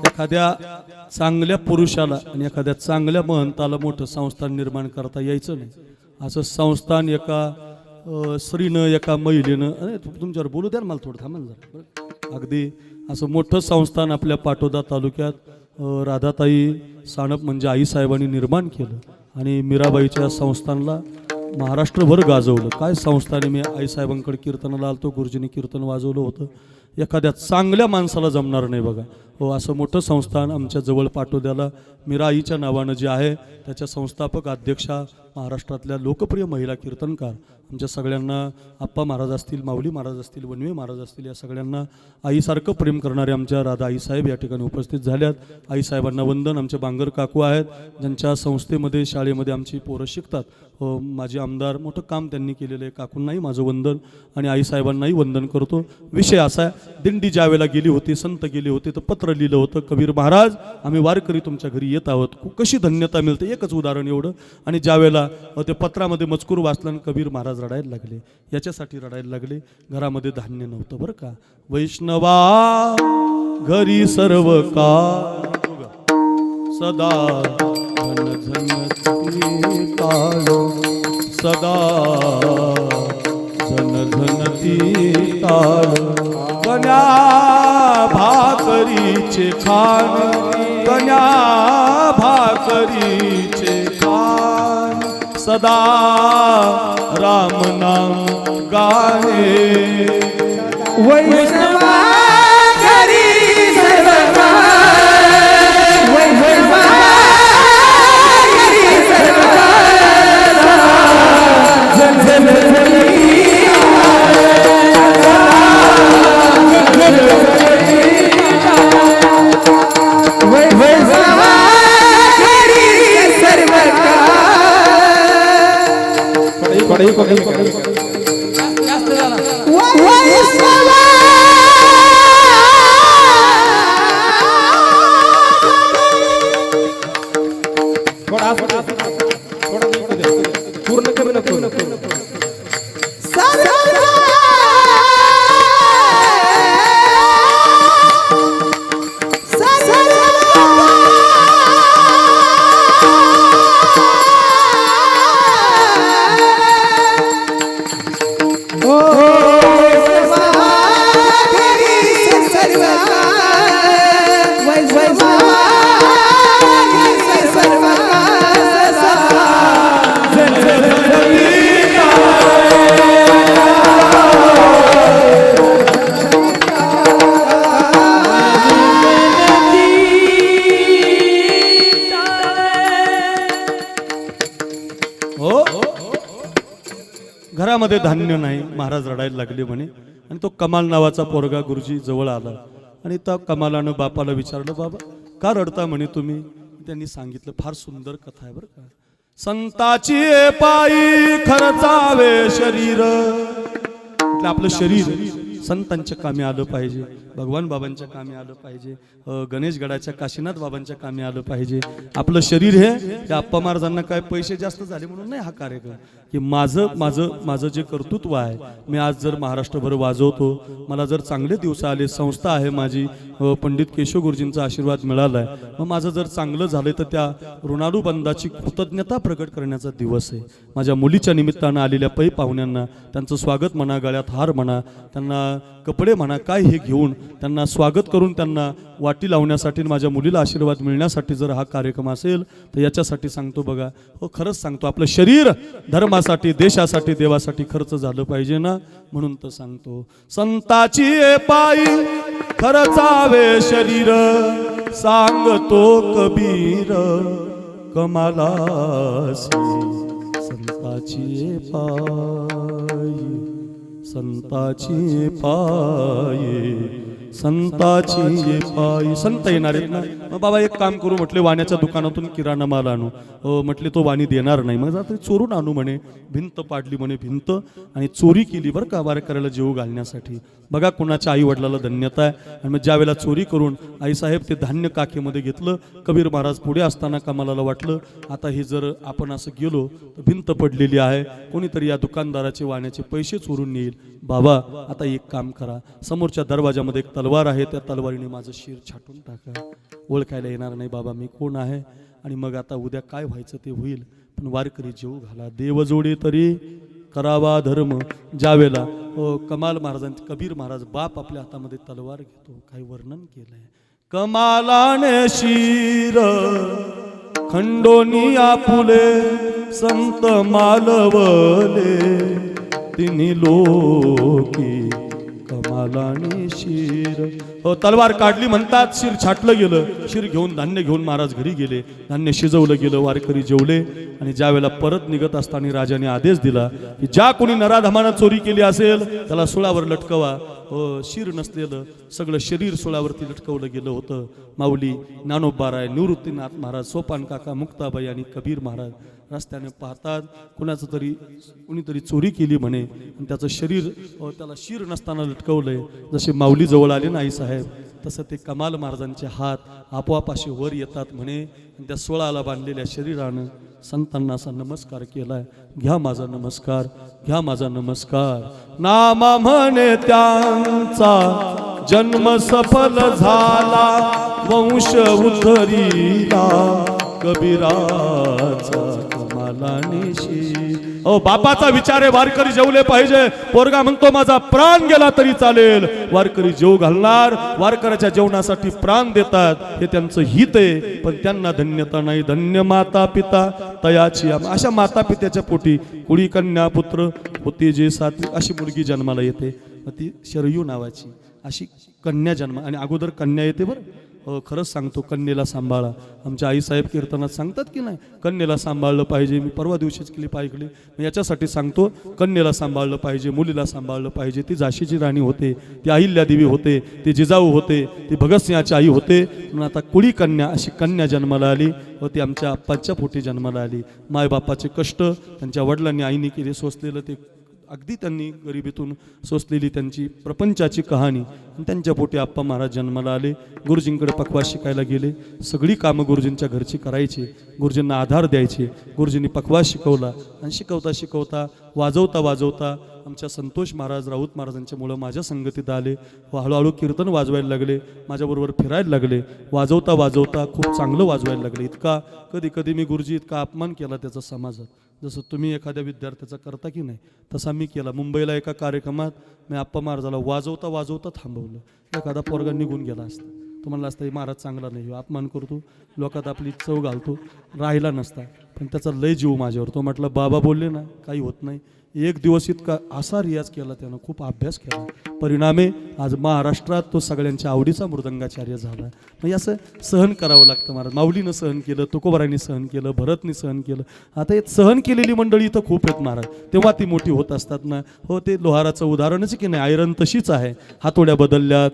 एखाद्या चांगल्या पुरुषाला आणि एखाद्या चांगल्या महंताला मोठं संस्थान निर्माण करता यायचं नाही. असं संस्थान एका स्त्रीनं, एका महिलेनं, अरे तुमच्यावर बोलू द्या मला थोडं, थांबा जरा. अगदी असं मोठं संस्थान आपल्या पाटोदा तालुक्यात राधाताई सानप म्हणजे आईसाहेबांनी निर्माण केलं. आणि मीराबाईच्या संस्थानला महाराष्ट्रभर गाजवलं. काय संस्थाने, मी आईसाहेबांकडे कीर्तनाला आलतो, गुरुजींनी कीर्तन वाजवलं होतं. एखाद्या चांगल्या माणसाला जमणार नाही बघा. हो, असं मोठं संस्थान आमच्या जवळ पाटोद्याला मीराईच्या नावानं जे आहे त्याच्या संस्थापक अध्यक्षा महाराष्ट्रातल्या लोकप्रिय महिला कीर्तनकार आमच्या सगळ्यांना, आप्पा महाराज असतील, माऊली महाराज असतील, वनवे महाराज असतील, या सगळ्यांना आईसारखं प्रेम करणारे आमच्या राधा आईसाहेब या ठिकाणी उपस्थित झाल्यात. आईसाहेबांना वंदन. आमचे बांगर काकू आहेत ज्यांच्या संस्थेमध्ये, शाळेमध्ये आमची पोरं शिकतात. माझे आमदार, मोठं काम त्यांनी केलेलं आहे. काकूंनाही माझं वंदन आणि आईसाहेबांनाही वंदन करतो. विषय असा आहे, दिंडी ज्यावेळेला गेली होती, संत गेले होते, तर पत्र लिहिलं होतं, कबीर महाराज आम्ही वारकरी तुमच्या घरी येत आहोत. कशी धन्यता मिळते, एकच उदाहरण एवढं. आणि ज्यावेळेला ते पत्रामध्ये मजकूर वाचला आणि कबीर महाराज रडायला लागले. याच्यासाठी रडायला लागले, घरामध्ये धान्य नव्हतं बरं का. वैष्णवा घरी सर्व का सदा धन धनती काळ, सदा धन धनती काळ. कन्या भाकरीचे खान, कन्या भाकरीचे खान, सदा राम नाम गाणे. वैष्णवा घरी सर्व वैष्णवा घरी सर्व पूर्ण कमी नको. घरामध्ये धान्य नाही. महाराज रडायला लागले म्हणे. आणि तो कमाल नावाचा पोरगा गुरुजी जवळ आला आणि त्या कमालानं बापाला विचारलं, बाबा का रडता म्हणे तुम्ही? त्यांनी सांगितलं, फार सुंदर कथा आहे बरं का. संताची पायी खर्चावे शरीर. म्हटलं आपलं शरीर संतांच्या कामी आलं पाहिजे, भगवान बाबांच्या कामी आलं पाहिजे, गणेशगडाच्या काशीनाथ बाबांच्या कामी आलं पाहिजे. आपलं शरीर हे त्या आप्पा महाराजांना काय पैसे जास्त झाले म्हणून नाही हा कार्यक्रम, की माझं जे कर्तृत्व आहे, मी आज जर महाराष्ट्रभर वाजवतो, मला जर चांगले दिवस आले, संस्था आहे माझी, पंडित केशव गुरुजींचा आशीर्वाद मिळालाय, मग माझं जर चांगलं झालं तर त्या ऋणानुबंधाची कृतज्ञता प्रकट करण्याचा दिवस आहे. माझ्या मुलीच्या निमित्तानं आलेल्या पै पाहुण्यांना त्यांचं स्वागत म्हणा, गळ्यात हार म्हणा, त्यांना कपडे म्हणा, काय हे घेऊन त्यांना स्वागत करून त्यांना वाटी लावण्यासाठी, माझ्या मुलीला आशीर्वाद मिळण्यासाठी जर हा कार्यक्रम असेल तर याच्यासाठी सांगतो बघा, हो खरंच सांगतो, आपलं शरीर धर्मासाठी, देशासाठी, देवासाठी खर्च झालं पाहिजे ना, म्हणून तर सांगतो. संताची पायी खर्चावे शरीर, सांगतो कबीर कमालासी. संताची पायी, संताची पायी, संताची पायी. संत येणार आहेत ना, मग बाबा एक काम करू म्हटले, वाण्याच्या दुकानातून किराणा माल आणू. म्हटले तो वाणी देणार नाही, मग आता चोरून आणू म्हणे. भिंत पाडली म्हणे, भिंत, आणि चोरी केली बरं का वारकऱ्याला जेव घालण्यासाठी. बघा कुणाच्या आई वडिलाला धन्यता आहे. आणि मग ज्या वेळेला चोरी करून आईसाहेब ते धान्य काखेमध्ये घेतलं, कबीर महाराज पुढे असताना कमालाला वाटलं, आता हे जर आपण असं गेलो तर भिंत पडलेली आहे, कोणीतरी या दुकानदाराचे वाण्याचे पैसे चोरून नेईल. बाबा आता एक काम करा, समोरच्या दरवाजामध्ये एक तलवार आहे, त्या तलवारीने माझं शिर छाटून टाका, ओळखायला येणार नाही बाबा मी कोण आहे. आणि मग आता उद्या काय व्हायचं ते होईल, पण वारकरी जेव घाला, देव जोडे तरी करावा धर्म. ज्यावेळेला कमाल महाराजांचे कबीर महाराज बाप आपल्या हातामध्ये तलवार घेतो, काही वर्णन केलंय. कमालाने शिर खंडोनी आपुले, संत मालवले तिन्ही लोकी. कमालाने शिर, तलवार काढली म्हणतात, शिर छाटलं गेलं. शिर घेऊन, धान्य घेऊन महाराज घरी गेले, धान्य शिजवलं गेलं, वारकरी जेवले. आणि ज्या वेळेला परत निघत असताना राजाने आदेश दिला की ज्या कोणी नराधमानं चोरी केली असेल त्याला सुळावर लटकवा. शिर नसलेलं सगळं शरीर सुळावरती लटकवलं गेलं होतं. माऊली ज्ञानोबाराय, निवृत्तीनाथ महाराज, सोपान काका, मुक्ताबाई आणि कबीर महाराज रस्त्याने पाहतात, कुणीतरी चोरी केली म्हणे, आणि त्याचं शरीर त्याला शिर नसताना लटकवलंय. जसे माऊली जवळ आले ना आई साहेब, तसं ते कमाल महाराजांचे हात आपोआप असे वर येतात म्हणे. आणि त्या सोळाला बांधलेल्या शरीरानं संतांना असा नमस्कार केलाय. घ्या माझा नमस्कार, घ्या माझा नमस्कार. नामा म्हणे त्यांचा जन्म सफल झाला, वंश उद्धरीला कबीराचा कमालाने शिर. बापाचा विचार आहे, वारकरी जेवले पाहिजे. पोरगा म्हणतो माझा प्राण गेला तरी चालेल, वारकरी जेव घालणार, वारकऱ्याच्या जेवणासाठी प्राण देतात, हे त्यांचं हित आहे. पण त्यांना धन्यता नाही. धन्य माता पिता तयाची. अशा माता पित्याच्या पोटी कुळी कन्या पुत्र होती, जे सात्विक अशी मुलगी जन्माला येते, ती शरयू नावाची अशी कन्या जन्म. आणि अगोदर कन्या येते बरं. खरंच सांगतो, कन्येला सांभाळा. आमच्या आईसाहेब कीर्तनात सांगतात की नाही, कन्येला सांभाळलं पाहिजे. मी परवा दिवशीच क्लिप ऐकली, मी याच्यासाठी सांगतो, कन्येला सांभाळलं पाहिजे, मुलीला सांभाळलं पाहिजे. ती झाशीची राणी होते, ती अहिल्यादेवी होते, ती जिजाऊ होते, ती भगतसिंहाची आई होते. म्हणून आता कुळी कन्या अशी कन्या जन्माला आली व ती आमच्या आप्पांच्या पोटी जन्माला आली. मायबापाचे कष्ट, त्यांच्या वडिलांनी आईने केले, सोसलेलं ते अगदी त्यांनी गरिबीतून सोसलेली त्यांची प्रपंचाची कहाणी. त्यांच्या पोटी आप्पा महाराज जन्माला आले. गुरुजींकडे पकवास शिकायला गेले. सगळी कामं गुरुजींच्या घरची करायची, गुरुजींना आधार द्यायचे. गुरुजींनी पकवास शिकवला आणि शिकवता शिकवता, वाजवता वाजवता आमच्या संतोष महाराज राऊत महाराजांच्या मुलं माझ्या संगतीत आले व हळूहळू कीर्तन वाजवायला लागले, माझ्याबरोबर फिरायला लागले. वाजवता वाजवता खूप चांगलं वाजवायला लागले. इतका कधी कधी मी गुरुजी इतका अपमान केला त्याचा समाजात, जसं तुम्ही एखाद्या विद्यार्थ्याचा करता की नाही तसा मी केला. मुंबईला एका कार्यक्रमात मी आप्पा महाराजाला वाजवता वाजवता थांबवलं. एखादा पोरगा निघून गेला असता, तो म्हणला असता महाराज चांगला नाही, अपमान करतो, लोकात आपली चव घालतो, राहिला नसता. पण त्याचा लय जीव माझ्यावर. तो म्हटलं बाबा बोलले ना काही होत नाही, एक दिवस इतका असा रियाज केला त्यानं, खूप अभ्यास केला, परिणामे आज महाराष्ट्रात तो सगळ्यांच्या आवडीचा मृदंगाचार्य झाला. म्हणजे असं सहन करावं लागतं महाराज. माऊलीनं सहन केलं, तुकोबारांनी सहन केलं, भरतनी सहन केलं. आता हे सहन केलेली मंडळी इथं खूप आहेत महाराज. तेव्हा ती मोठी होत असतात ना. हो, ते लोहाराचं उदाहरणच की नाही, आयरन तशीच आहे. हातोड्या बदलल्यात,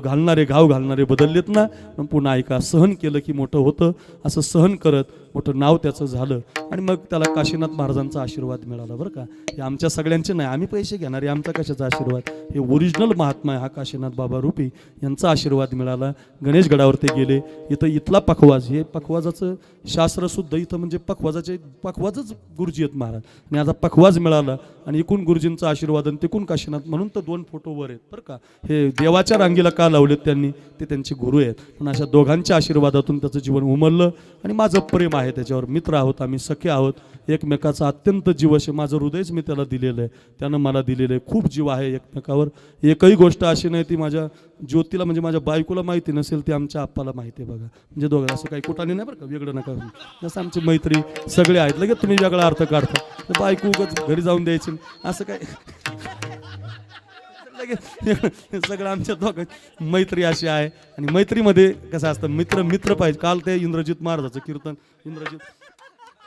घालणारे घाव घालणारे बदललेत ना. पण पुन्हा ऐका, सहन केलं की मोठं होतं. असं सहन करत मोठं नाव त्याचं झालं आणि मग त्याला काशीनाथ महाराजांचा आशीर्वाद मिळाला. बरं का, हे आमच्या सगळ्यांचे नाही, आम्ही पैसे घेणारे, आमचा कशाचा आशीर्वाद. हे ओरिजिनल महात्मा आहे हा काशीनाथ बाबा रूपी, यांचा आशीर्वाद मिळाला. गणेशगडावर ते गेले. इथं इथला पखवाज, हे पखवाजाचं शास्त्र सुद्धा इथं, म्हणजे पखवाजच गुरुजी आहेत महाराज. आणि आता पखवाज मिळाला आणि एकूण गुरुजींचा आशीर्वाद आणि तिकून काशीनाथ, म्हणून तर 2 फोटो वर आहेत. बरं का, हे देवाच्या रांगेला का लावलेत त्यांनी, ते त्यांचे गुरु आहेत. पण अशा दोघांच्या आशीर्वादातून त्याचं जीवन उमललं आणि माझं प्रेम आहे त्याच्यावर. मित्र आहोत आम्ही, सखे आहोत, एकमेकाचा अत्यंत जीव असे. माझं हृदयच मी त्याला दिलेलं आहे, त्यानं मला दिलेलं आहे. खूप जीव आहे एकमेकावर. एकही गोष्ट अशी नाही ती माझ्या ज्योतीला, म्हणजे माझ्या बायकोला माहिती नसेल, ती आमच्या आप्पाला माहिती आहे. बघा, म्हणजे दोघं असं काही कुठाने नाही बरं का, वेगळं नका. जसं आमची मैत्री सगळे आहेत, लगेच तुम्ही वेगळा अर्थ काढता. तर बायको उगाच घरी जाऊन द्यायची असं काय सगळं आमच्या दोघं मैत्री अशी आहे. आणि मैत्रीमध्ये कसं असतं, मित्र पाहिजे. काल ते इंद्रजित महाराजाचं कीर्तन,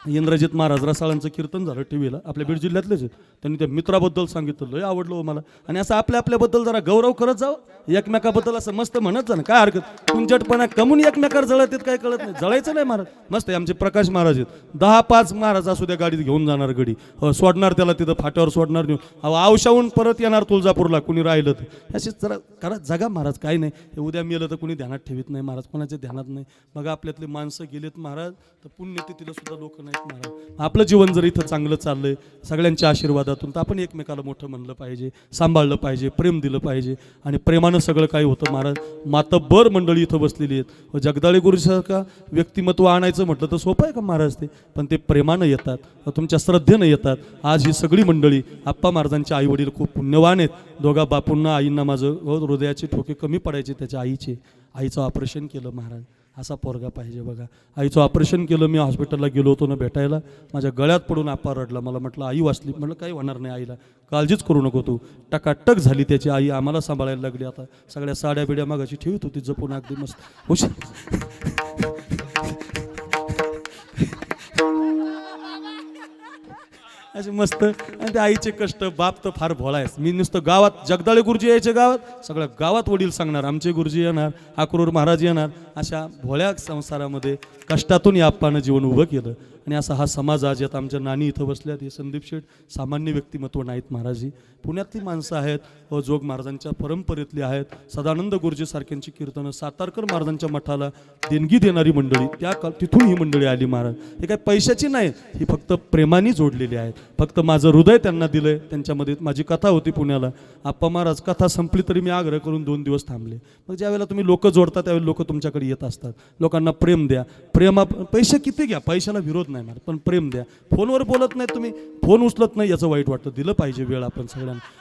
इंद्रजित महाराज रसाळांचं कीर्तन झालं टीव्हीला, आपल्या बीड जिल्ह्यातलेच आहेत. त्यांनी त्या मित्राबद्दल सांगितलं, लय आवडलं मला. आणि असं आपल्याबद्दल जरा गौरव करत जावं, एकमेकाबद्दल असं मस्त म्हणत जा ना, काय हरकत. तुमच्याटपणा कमून एकमेकावर जळत आहेत, काय कळत नाही. जळायचं नाही महाराज. मस्त आहे आमचे प्रकाश महाराज आहेत, 10-5 महाराज असू द्या, गाडीत घेऊन जाणार, गडी सोडणार त्याला तिथं फाट्यावर सोडणार, नेऊन आवशाहून परत येणार तुळजापूरला, कुणी राहिलं तर. अशीच जरा करा जगा महाराज. काही नाही, हे उद्या मेलं तर कुणी ध्यानात ठेवीत नाही महाराज, कोणाच्या ध्यानात नाही. बघा आपल्यातले माणसं गेलेत महाराज, तर पुण्यतिथीला सुद्धा लोक नाहीत महाराज. आपलं जीवन जर इथं चांगलं चाललंय सगळ्यांच्या आशीर्वादातून, तर आपण एकमेकाला मोठं म्हणलं पाहिजे, सांभाळलं पाहिजे, प्रेम दिलं पाहिजे. आणि प्रेमानं सगळं काही होतं महाराज. मातब्बर मंडळी इथं बसलेली आहेत. जगदाळे गुरुसारखा व्यक्तिमत्व आणायचं म्हटलं तर सोपं आहे का महाराज ते, पण ते प्रेमानं येतात, तुमच्या श्रद्धेनं येतात. आज ही सगळी मंडळी, आप्पा महाराजांचे आई वडील खूप पुण्यवान आहेत. दोघा बापूंना आईंना माझं हृदयाचे ठोके कमी पडायचे त्याच्या आईचं ऑपरेशन केलं महाराज. असा पोरगा पाहिजे बघा. आईचं ऑपरेशन केलं, मी हॉस्पिटलला गेलो होतो ना भेटायला, माझ्या गळ्यात पडून आप्पा रडला. मला म्हटलं आई वाचली. म्हटलं काही होणार नाही आईला, काळजीच करू नको तू. टकाटक झाली त्याची आई, आम्हाला सांभाळायला लागली. आता सगळ्या साड्या बिड्या मागाची ठेवत होती जपून, अगदी मस्त हुशार. असे मस्त. आणि त्या आईचे कष्ट, बाप तर फार भोळा आहे. मी नुसतं गावात जगदाळे गुरुजी यायचे, गावात सगळ्या गावात वडील सांगणार, आमचे गुरुजी येणार, अक्रूर महाराज येणार. अशा भोळ्या संसारामध्ये कष्टातून या आप्पानं जीवन उभं केलं. आणि असा हा समाज आज यात आमच्या नानी इथं बसल्यात. हे संदीप शेठ सामान्य व्यक्तिमत्व नाहीत महाराजी, पुण्यातली माणसं आहेत, जोग महाराजांच्या परंपरेतली आहेत. सदानंद गुरुजी सारख्यांची कीर्तनं, सातारकर महाराजांच्या मठाला देणगी देणारी मंडळी, तिथून ही मंडळी आली महाराज. हे काय पैशाची नाही, ही फक्त प्रेमाने जोडलेली आहेत. फक्त माझं हृदय त्यांना दिलंय. त्यांच्यामध्ये माझी कथा होती पुण्याला, आप्पा महाराज कथा संपली तरी मी आग्रह करून 2 दिवस थांबले. मग ज्यावेळेला तुम्ही लोक जोडता त्यावेळेला लोक तुमच्याकडे येत असतात. लोकांना प्रेम द्या. पैसे किती घ्या, पैशाला विरोध नाही महाराज, पण प्रेम द्या. फोनवर बोलत नाही तुम्ही, फोन उचलत नाही, याचं वाईट वाटतं. दिलं पाहिजे वेळ आपण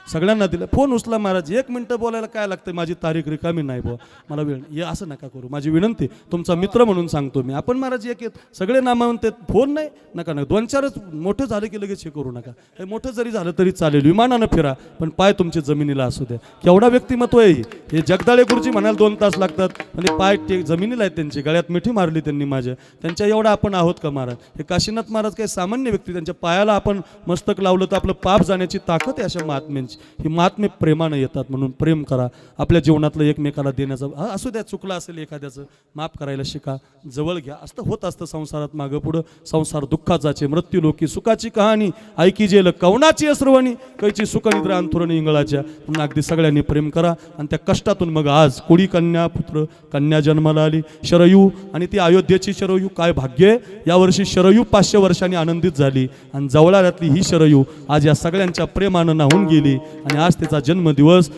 सगळ्यांना दिलं. फोन उचला महाराज, 1 मिनिटं बोलायला काय लागतं, माझी तारीख रिकामी नाही बुवा, मला वेळ हे असं नका करू. माझी विनंती, तुमचा मित्र म्हणून सांगतो मी. आपण महाराज एक सगळे नामावंत, फोन नाही नका. 2-4च मोठं झालं की लगेच हे करू नका. हे मोठं जरी झालं तरी चालेल, विमानानं फिरा, पण पाय तुमचे जमिनीला असू द्या. केवढा व्यक्तिमत्व आहे हे. जगदाळे गुरुजी म्हणाल 2 तास लागतात, म्हणजे पाय जमिनीला आहेत त्यांची. गळ्यात मिठी मारली त्यांनी माझ्या. त्यांच्या एवढा आपण आहोत का महाराज? हे काशीनाथ महाराज काही सामान्य व्यक्ती, त्यांच्या पायाला आपण मस्तक लावलं तर आपलं पाप जाण्याची ताकद आहे अशा महात्म्यांची. ही महात्मे प्रेमानं येतात, म्हणून प्रेम करा. आपल्या जीवनातलं एकमेकाला देण्याचं, असू द्या चुकलं असेल एखाद्याचं, माफ करायला शिका, जवळ घ्या. असतं होत असतं संसारात मागं पुढं. संसार दुःखाचाचे, मृत्यू लोकी सुखाची कहाणी, ऐकी जेल कवनाची अस्रवणी, कैची सुखनिद्रा अंथुरणी इंगळाच्या. म्हणून अगदी सगळ्यांनी प्रेम करा. आणि त्या कष्टातून मग आज कोडी कन्या पुत्र कन्या जन्माला आली, शरयू. आणि ती अयोध्येची शरयू, काय भाग्य. यावर्षी शरयू 500 वर्षांनी आनंदित झाली. आणि जवळातली ही शरयू आज या सगळ्यांच्या प्रेमानं नाहून गेली. आणि आज तिचा जन्मदिवस.